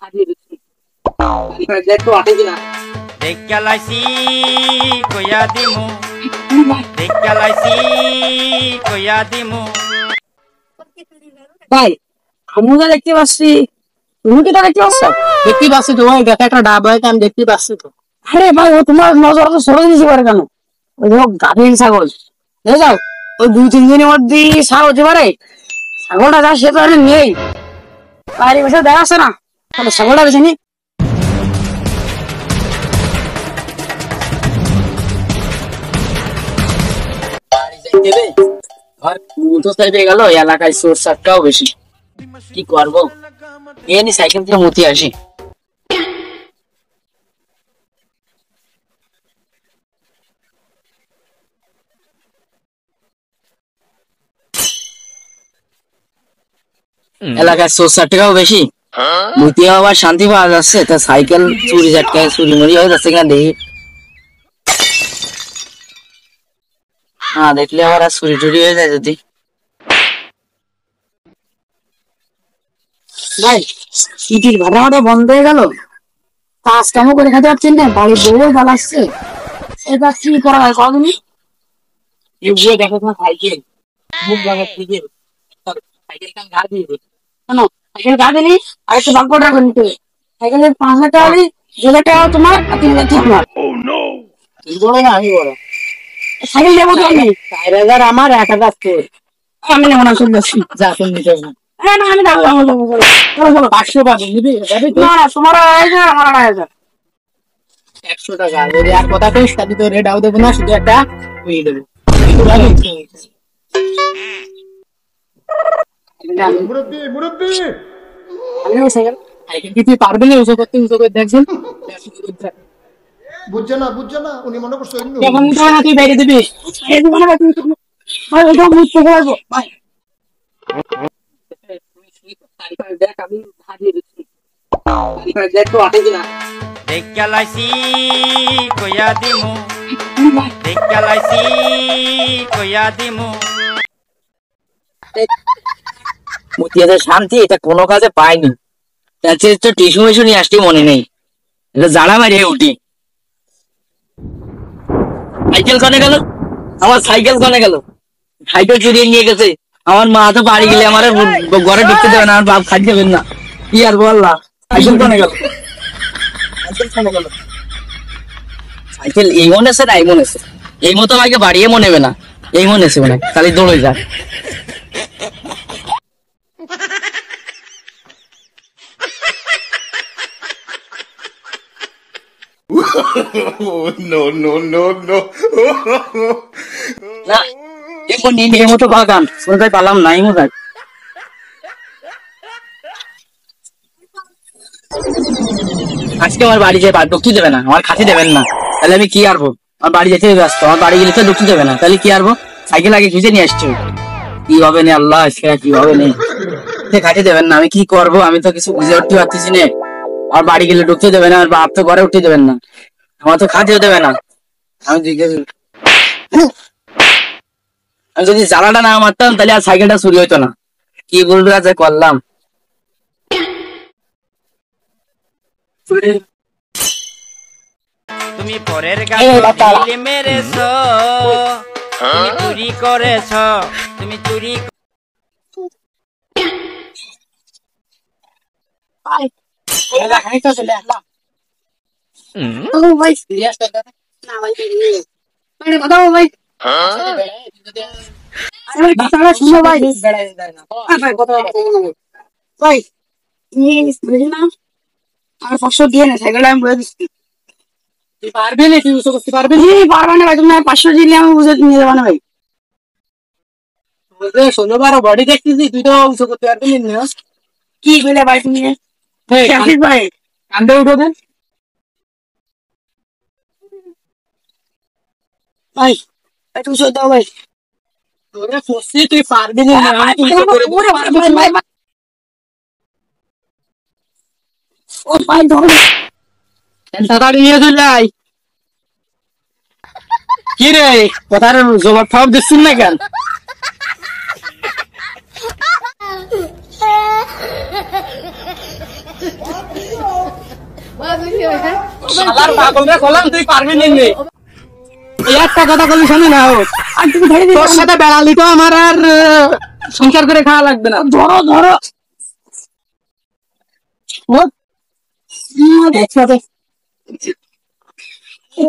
ভাই আমি তো দেখতে পাচ্ছি, তুমি কি দেখতে পাচ্ছ? দেখতে পাচ্ছি তোমার দেখা একটা ডাব হয়, আমি দেখতে পাচ্ছি তো। আরে ভাই ও তোমার নজর তো সরে দিয়েছে পারে কেন? ওই দেখো গাভীর ছাগল, দেখে যাও ওই 2-3 দিনের মধ্যে ছাড় হতে পারে। ছাগলটা যা সে তো আর নেই, বাড়ি বসে দেখাচ্ছে না, তাহলে ছাগলটা বেছে নি। গেল এলাকায় চোর চারটাও বেশি, কি করবো? এ সাইকেল থেকে মতি আসি। এলাকায় চোর চারটাও বেশি, মতি আবার শান্তি পাওয়া যাচ্ছে, তা সাইকেল চুরি চাটকায় চুরি মরি হয়ে যাচ্ছে কিনা দেখি। হ্যাঁ দেখলে আবার আর চুরি টুরি হয়ে যায় যদি। ভাই সিটির ভাড়া মাটা বন্ধ হয়ে গেল, কাজ কামও করে খেতে পারছেন না, বাড়ির বউ জ্বালাচ্ছে, এবার কি করা হয় কদিনই? বুয়ে দেখো তোমার সাইকেল মুখ ভাঙা সাইকেল, সাইকেলটা গা দিয়ে দিই কেন? সাইকেল গা দিলি আর একটু ভাগ করে রাখো নিতে। সাইকেলের 5,000 টাকা দিই, 2,000 টাকা তোমার আর 3,000 তোমার। তুই বলো না আমি বলো, সাইকেল দেবো তো আমি 4,000 আমার 1,000 তোর। আমি নেবো না, শুনতে যা তুমি নিতে না। না আমি যাবো, চলো চলো 500 পাবে নিবি? না না তোমার 1,000 আমার 1,000। 100 টাকা যদি আর কথা কইস তাহলে তো রেড আউ দেবো না, শুধু একটা ওই দেবো। মুরব্বি মুরব্বি আমি সাইকেল সাইকেল কি তুই পারবি না উঁচু করতে? উঁচু করে দেখছেন বুঝছে না উনি মনে করছে এখন না তুই বাইরে দিবি এই দোকানে তুই ভাই ওটা মুছতে পারবো ভাই। দেখ আমি হারিয়ে দিচ্ছি, দেখ তো আটে দিনা দেখ লাইছি কইয়া দিমু, দেখ লাইছি কইয়া দিমু। মতিয়াদের শান্তি এটা কোনো কাজে পাইনি, তো টিস্যু মিশু নিয়ে আসতে মনে নেই, এটা জাড়া মারিয়ে উঠি। সাইকেল কনে গেল? আমার সাইকেল কনে গেল? সাইকেল চুরিয়ে নিয়ে গেছে। আমার মা তো বাড়ি গেলে আমার ঘরে ঢুকতে দেবে না, আমার বাপ খাই দেবেন না, কি আর বললাম। সাইকেল কনে গেল? সাইকেল কনে গেল? সাইকেল এই মনে আছে না এই মনে আছে? এই মতো আমাকে বাড়িয়ে মনে হবে না, এই মনে আছে মনে তাহলে দৌড়ে যায়। No, no, no, no. না এখন এই মতো বাগান কোথায় পালাম নাই মনে। আজকে আমার বাড়ি যেয়ে ঢুকতে দেবে না, আমার খাতে দেবেন না, তাহলে আমি কি আরবো? আমার বাড়ি যেতে ব্যস্ত, আমার বাড়ি গেলে তো ঢুকতে দেবে না, তাহলে কি আরবো? সাইকেল আগে খুঁজে নিয়ে আসছে, কি হবে না আল্লাহ সেটা কি হবে না, খাতে দেবেন না, আমি কি করবো? আমি তো কিছু বুঝে উঠতে পারতেছি না। আমার বাড়ি গেলে ঢুকতে দেবে না, আর বাপ তো ঘরে উঠতে দেবেন না, আমার তো খাতেও দেবে না। আমি যদি জ্বালাটা না মারতাম তাহলে আর সাইকেলটা চুরি হইতো না। কি বলবো যে করলাম। তুমি পরের গাছে মেরেছো, তুমি চুরি করেছো, তুমি চুরি আর 500 দিয়ে না সাইকেলটা আমি বলে দিচ্ছি। তুই পারবি না, তুই উঁচু করতে পারবি না? পারবে না ভাই, তুমি 500 দিলে আমি বুঝে নিয়ে যাবো না ভাই। 16-12 বডি দেখতেছি, তুই তো উঁচু করতে পারবি না। কি বলে ভাই তুমি ভাই কান্দে উঠো দেন ভাই, একটু উঁচু দাও ভাই। তোরে ফসি তুই পারবি না, আমি উঁচু করে ভাই। ও ভাই ধরো তাড়াতাড়ি নিয়ে চলে যাই। কি রে কথার জবাব ফাব দিচ্ছিস না কেন? শালার পাগলরে কলাম তুই পারবি নি এই একটা কথা বলি শুনি না ও আর তুমি ধরে তোর সাথে বেড়ালি তো আমার আর সংসার করে খাওয়া লাগবে না ধরো ধরো ও একসাথে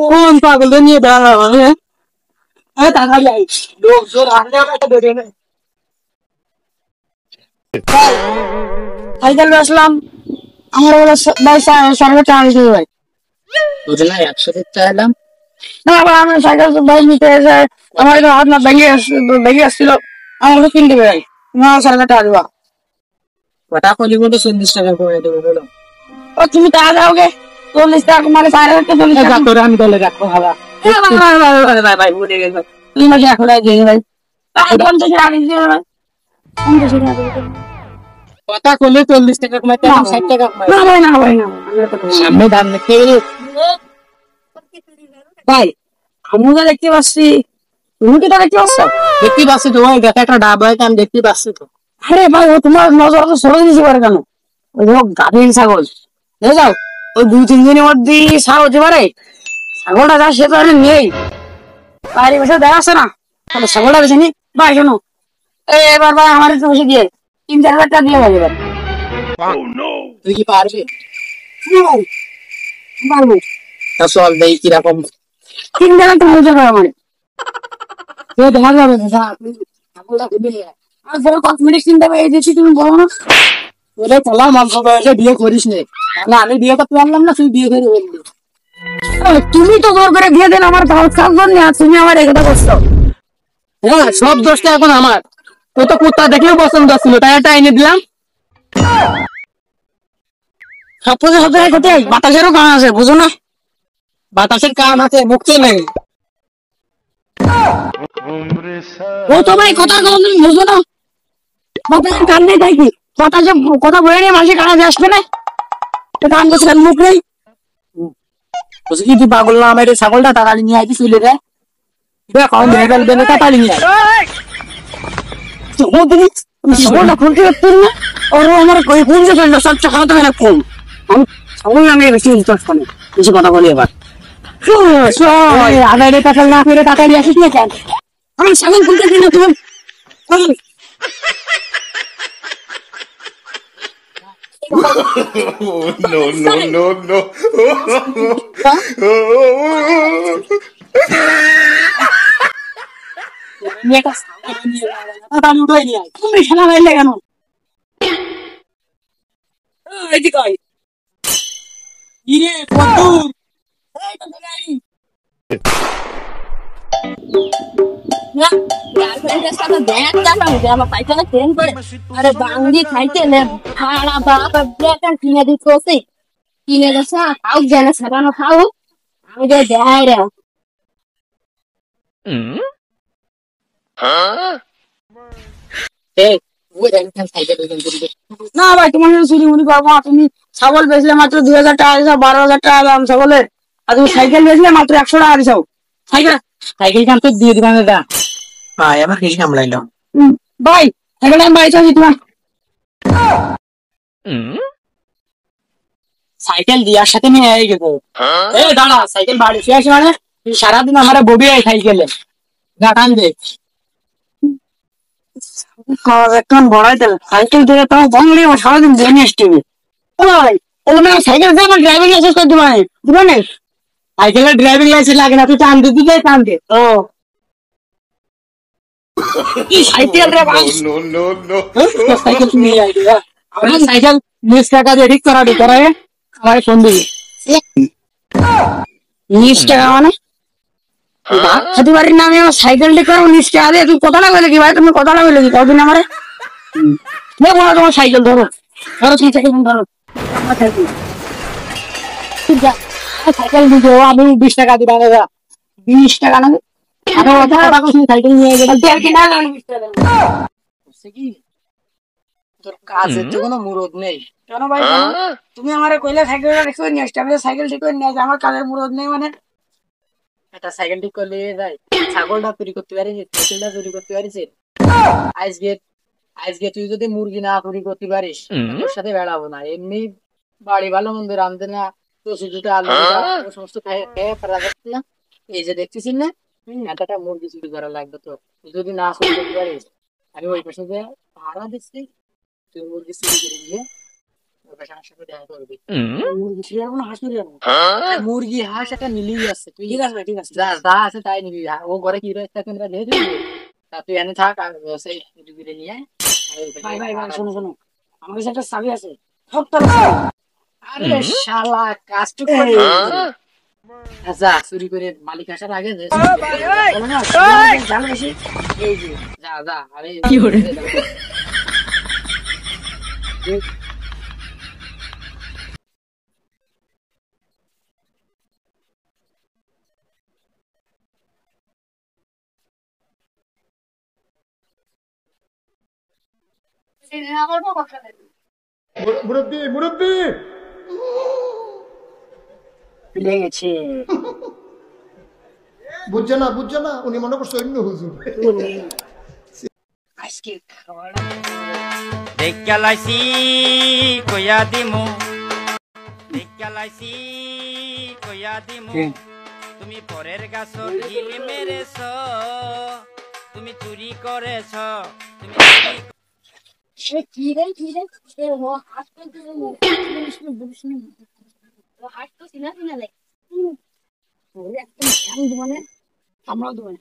কোন পাগল নিয়ে বেড়ালাম আমি হ্যাঁ টাকা যাই লোক জোর আনলে একটা বেরিয়ে নেই সাইকেল আসলাম আমার বলে ভাই সাড়ে টাকা দিতে ভাই বুঝলে না 100 দিতে এলাম না আবার আমি সাইকেল ভাই নিতে এসে আমার হাত না ভেঙে আসছিল আমার কিনতে ভাই না 4,500 টাকা দিবা কটা কলি বলতে 40 টাকা করে দেবো বলো ও তুমি টাকা দাও গে 40 টাকা মানে 4,500 টাকা 40 টাকা করে আমি দলে রাখবো হালা ভাই ভাই বুঝে গেছি তুমি মাসে এখন দিয়ে ভাই 50 টাকা দিয়ে ভাই 50 টাকা কথা করলে 40 টাকা কমাইতে 60 টাকা কমাই না ভাই না ভাই না সামনে দাম দেখতে ভাই আমি তো দেখতে পাচ্ছি তুমি কি দেখতে পাচ্ছ দেখতে পাচ্ছি তো ওই দেখা একটা ডাব হয় আমি দেখতে পাচ্ছি তো আরে ভাই ও তোমার নজর তো সরে দিয়েছে পারে কেন ওই দেখো গাভীর ছাগল দেখে যাও ওই 2-3 দিনের মধ্যে সার হতে পারে ছাগলটা যা সে তো আর নেই বাইরে বসে দেখাচ্ছে না তাহলে ছাগলটা বেশি নি ভাই শোনো এবার ভাই আমার একটু বসে দিয়ে 3-4 হাজার টাকা দিয়ে যাবে তুই কি পারবি পারবো তা চল দেই কিরকম 3,000 টাকা হয়ে যাবে আমার দেখা যাবে না ছাগলটা খুবই আর বড় কসমেটিক্স কিনতে হবে এই যে তুমি বলো না ওরে কলা মাংস বয়সে বিয়ে করিস নে না আমি বিয়ে করতে পারলাম না তুই বিয়ে করে বললি তুমি তো জোর করে বিয়ে দিন আমার কাজ করবেন না তুমি আমার এই কথা করছো হ্যাঁ সব দোষটা এখন আমার ও তো কুত্তা দেখলেও পছন্দ ছিল তাই একটা এনে দিলাম সব কিছু হতে কোথায় বাতাসেরও কাম আছে বুঝো না বাতাসের কাম আছে মুক্তি নেই ও তো ভাই কথা তুমি বুঝো না বাতাসের কান নেই তাই কি বাতাসে কথা বলে নিয়ে মাসে কাজ আসবে না কান করছে মুখ নেই বুঝলি কি তুই পাগল না আমার ছাগলটা তাড়াতাড়ি নিয়ে আইবি চলে রে দেখ আমি ভেবে ফেলবে না তাড়াতাড়ি নিয়ে ছাগলটা খুলতে পারছি না ওর আমার কই খুলতে ফেললো সব টাকা তো না কম আমি ছাগল নামে বেশি ইন্টারেস্ট করি বেশি কথা বলি এবার আধার টাকা না ফেরে টাকা নিয়ে আসিস না কেন আমার ছাগল খুলতে দিন তুমি no, no, no, no. তুমি খেলা বাইলে কেন अरे बांगी खाइते ले खाना बाप बेटा किने दी कोसे किने दसा खाओ जाने सरानो खाओ আমি যে দেখাই রে না ভাই তোমার চুরি মুড়ি পাবো তুমি ছাগল বেচলে মাত্র 2,000 টাকা দিছাও 12,000 টাকা দাম ছাগলের আর তুমি সাইকেল বেচলে মাত্র 100 টাকা দিছাও সাইকেল সাইকেল কাম তো দিয়ে দিবানে দা ভাই আবার কিছু কামড়াইলো ভাই সাইকেল আমি বাড়ি চাইছি তোমার সাইকেল দিয়ার সাথে নিয়ে আই গেছো এই দাঁড়া সাইকেল বাড়ি ফিরে আসি মানে সারাদিন আমার ববি আই সাইকেলে গাটান দে কান বড়াই দিল সাইকেল দিয়ে তো বংলি সারাদিন দিয়ে নিয়ে আসতে ভাই ওখানে সাইকেল দিয়ে আমার ড্রাইভিং লাইসেন্স করে দিবানে সাইকেলের ড্রাইভিং লাইসেন্স লাগে না তুই টান দিতে টান দে ও কি সাইকেল রে ভাই No, no, no. সাইকেল নিয়ে আই দিবা আমার সাইকেল 20 টাকা দিয়ে ঠিক করা দিতে রে আমার ফোন দিবি 20 টাকা মানে হাতি বাড়ির নামে সাইকেল ঠিক করো 19 টাকা দিয়ে তুই কথা লাগবে কি ভাই তুমি কথা লাগবে কি কদিন আমারে দেখো না তোমার সাইকেল ধরো ধরো তুমি সাইকেল ধরো আমার সাইকেল সাইকেল দিতে আমি 20 টাকা দিবা না 20 টাকা না আরো কথা কইছি সাইকেল নিয়ে গেল দেড় কিনা 20 টাকা কি তোর কাজে তো কোনো মুরদ নেই কেন ভাই তুমি আমারে কইলে সাইকেলটা রেখে নিয়ে আসতে আমি সাইকেল ঠিক করে নিয়ে আসি আমার কাজের মুরদ নেই মানে এটা সাইকেল ঠিক করলে যাই ছাগলটা চুরি করতে পারিস সাইকেলটা চুরি করতে পারিস আজকে তুই যদি মুরগি না চুরি করতে পারিস তোর সাথে বেড়াবো না এমনি বাড়ি ভালো মন্দ রাঁধতে না তো শুধুটা আলু ও সমস্ত খেয়ে খেয়ে ফেলা যাচ্ছে না। এই যে দেখতেছিস না, এতটা মুরগি চুরি করা লাগবে তো। তুই যদি না চুরি করতে পারিস, আমি ওই পাশে যে ভাড়া দিচ্ছি, তুই মুরগি চুরি করে দিয়ে ওই পাশে আমার সাথে দেখা করবি। মুরগি চুরি আর কোনো হাঁস চুরি আর না। মুরগি হাঁস একটা নিলেই আছে, তুই ঠিক আছে ভাই, ঠিক আছে, যা যা আছে তাই নিবি। ও ঘরে কি রয়েছে এখন দিয়ে দিবি। তা তুই এনে থাক, আর সেই মুরগিটা নিয়ে আয়। আর ওই পাশে ভাই ভাই ভাই ভাড়া শোনো দিচ্ছি। শোনো, আমার কাছে একটা চাবি আছে, সবটার চাবি। আরে শালা কাজটুকু করে দিয়েছে। যা চুরি করে মালিক আসার আগে যে বলো না, তোমার জাল বেশি। এই যে যা যা আরে কি করে? মুরব্বি মুরব্বি লেগেছে। বুঝছে না উনি মনে করছে অন্য হুজুর। আজকে খাবার দেখা লাইছি কইয়া দিমু, দেখা লাইছি কইয়া দিমু, তুমি পরের গাছত ঢিল মেরেছ, তুমি চুরি করেছ, তুমি চুরি কি রে কি রে ও হাত তো বলিস না ও হাত তো চিনা চিনা লাগে ওরে একদম ধ্যান দিব না আমরাও দেবো না।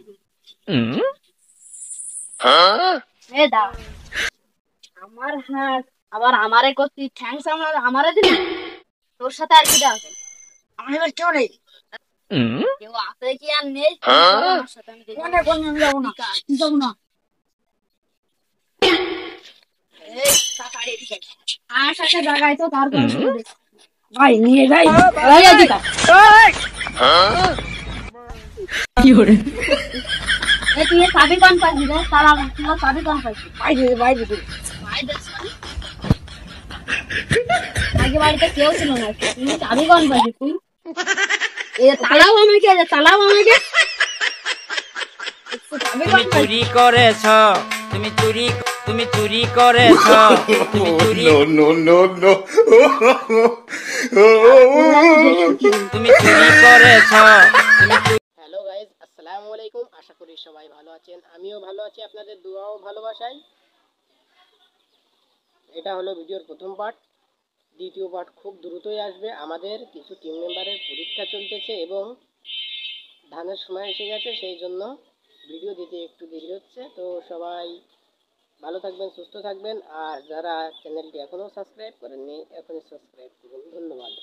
এ দা আমার হাত আবার আমারে করতি থ্যাঙ্কস আমারে দিবি তোর সাথে আর কি দা আছে আমার এবার কেউ নেই, কেউ আছে কি আর নেই আমার সাথে আমি দেখি অনেক অন্য আমি যাবো না, যাবো না। এই টাকাড়ি এদিকে আর সাথে জায়গায় তো তারপরে শুনে দেখ ভাই নিয়ে যাই। এই এদিকে এই তুই চাবি কোন পাইছিস রে তারা তুই চাবি কোন পাইছিস বাইরে দিবি। ভাই দেখছ আগে বাড়িতে কেউ ছিল না তুই চাবি কোন পাইছিস তুই এ তালাও আমাকে চাবি তুমি কোন পাইছিস চুরি করেছ, তুমি চুরি, তুমি চুরি করেছ, তুমি চুরি, No, no, no, তুমি চুরি করেছ, তুমি চুরি। হ্যালো গাইজ, আসসালামু আলাইকুম। আশা করি সবাই ভালো আছেন, আমিও ভালো আছি আপনাদের দোয়া ও ভালোবাসায়। এটা হলো ভিডিওর প্রথম পার্ট। দ্বিতীয় পার্ট খুব দ্রুতই আসবে। আমাদের কিছু টিম মেম্বারের পরীক্ষা চলতেছে এবং ধানের সময় এসে গেছে, সেই জন্য ভিডিও দিতে একটু দেরি হচ্ছে। তো সবাই ভালো থাকবেন, সুস্থ থাকবেন, আর যারা চ্যানেলটি এখনও সাবস্ক্রাইব করেননি এখনই সাবস্ক্রাইব করুন। ধন্যবাদ।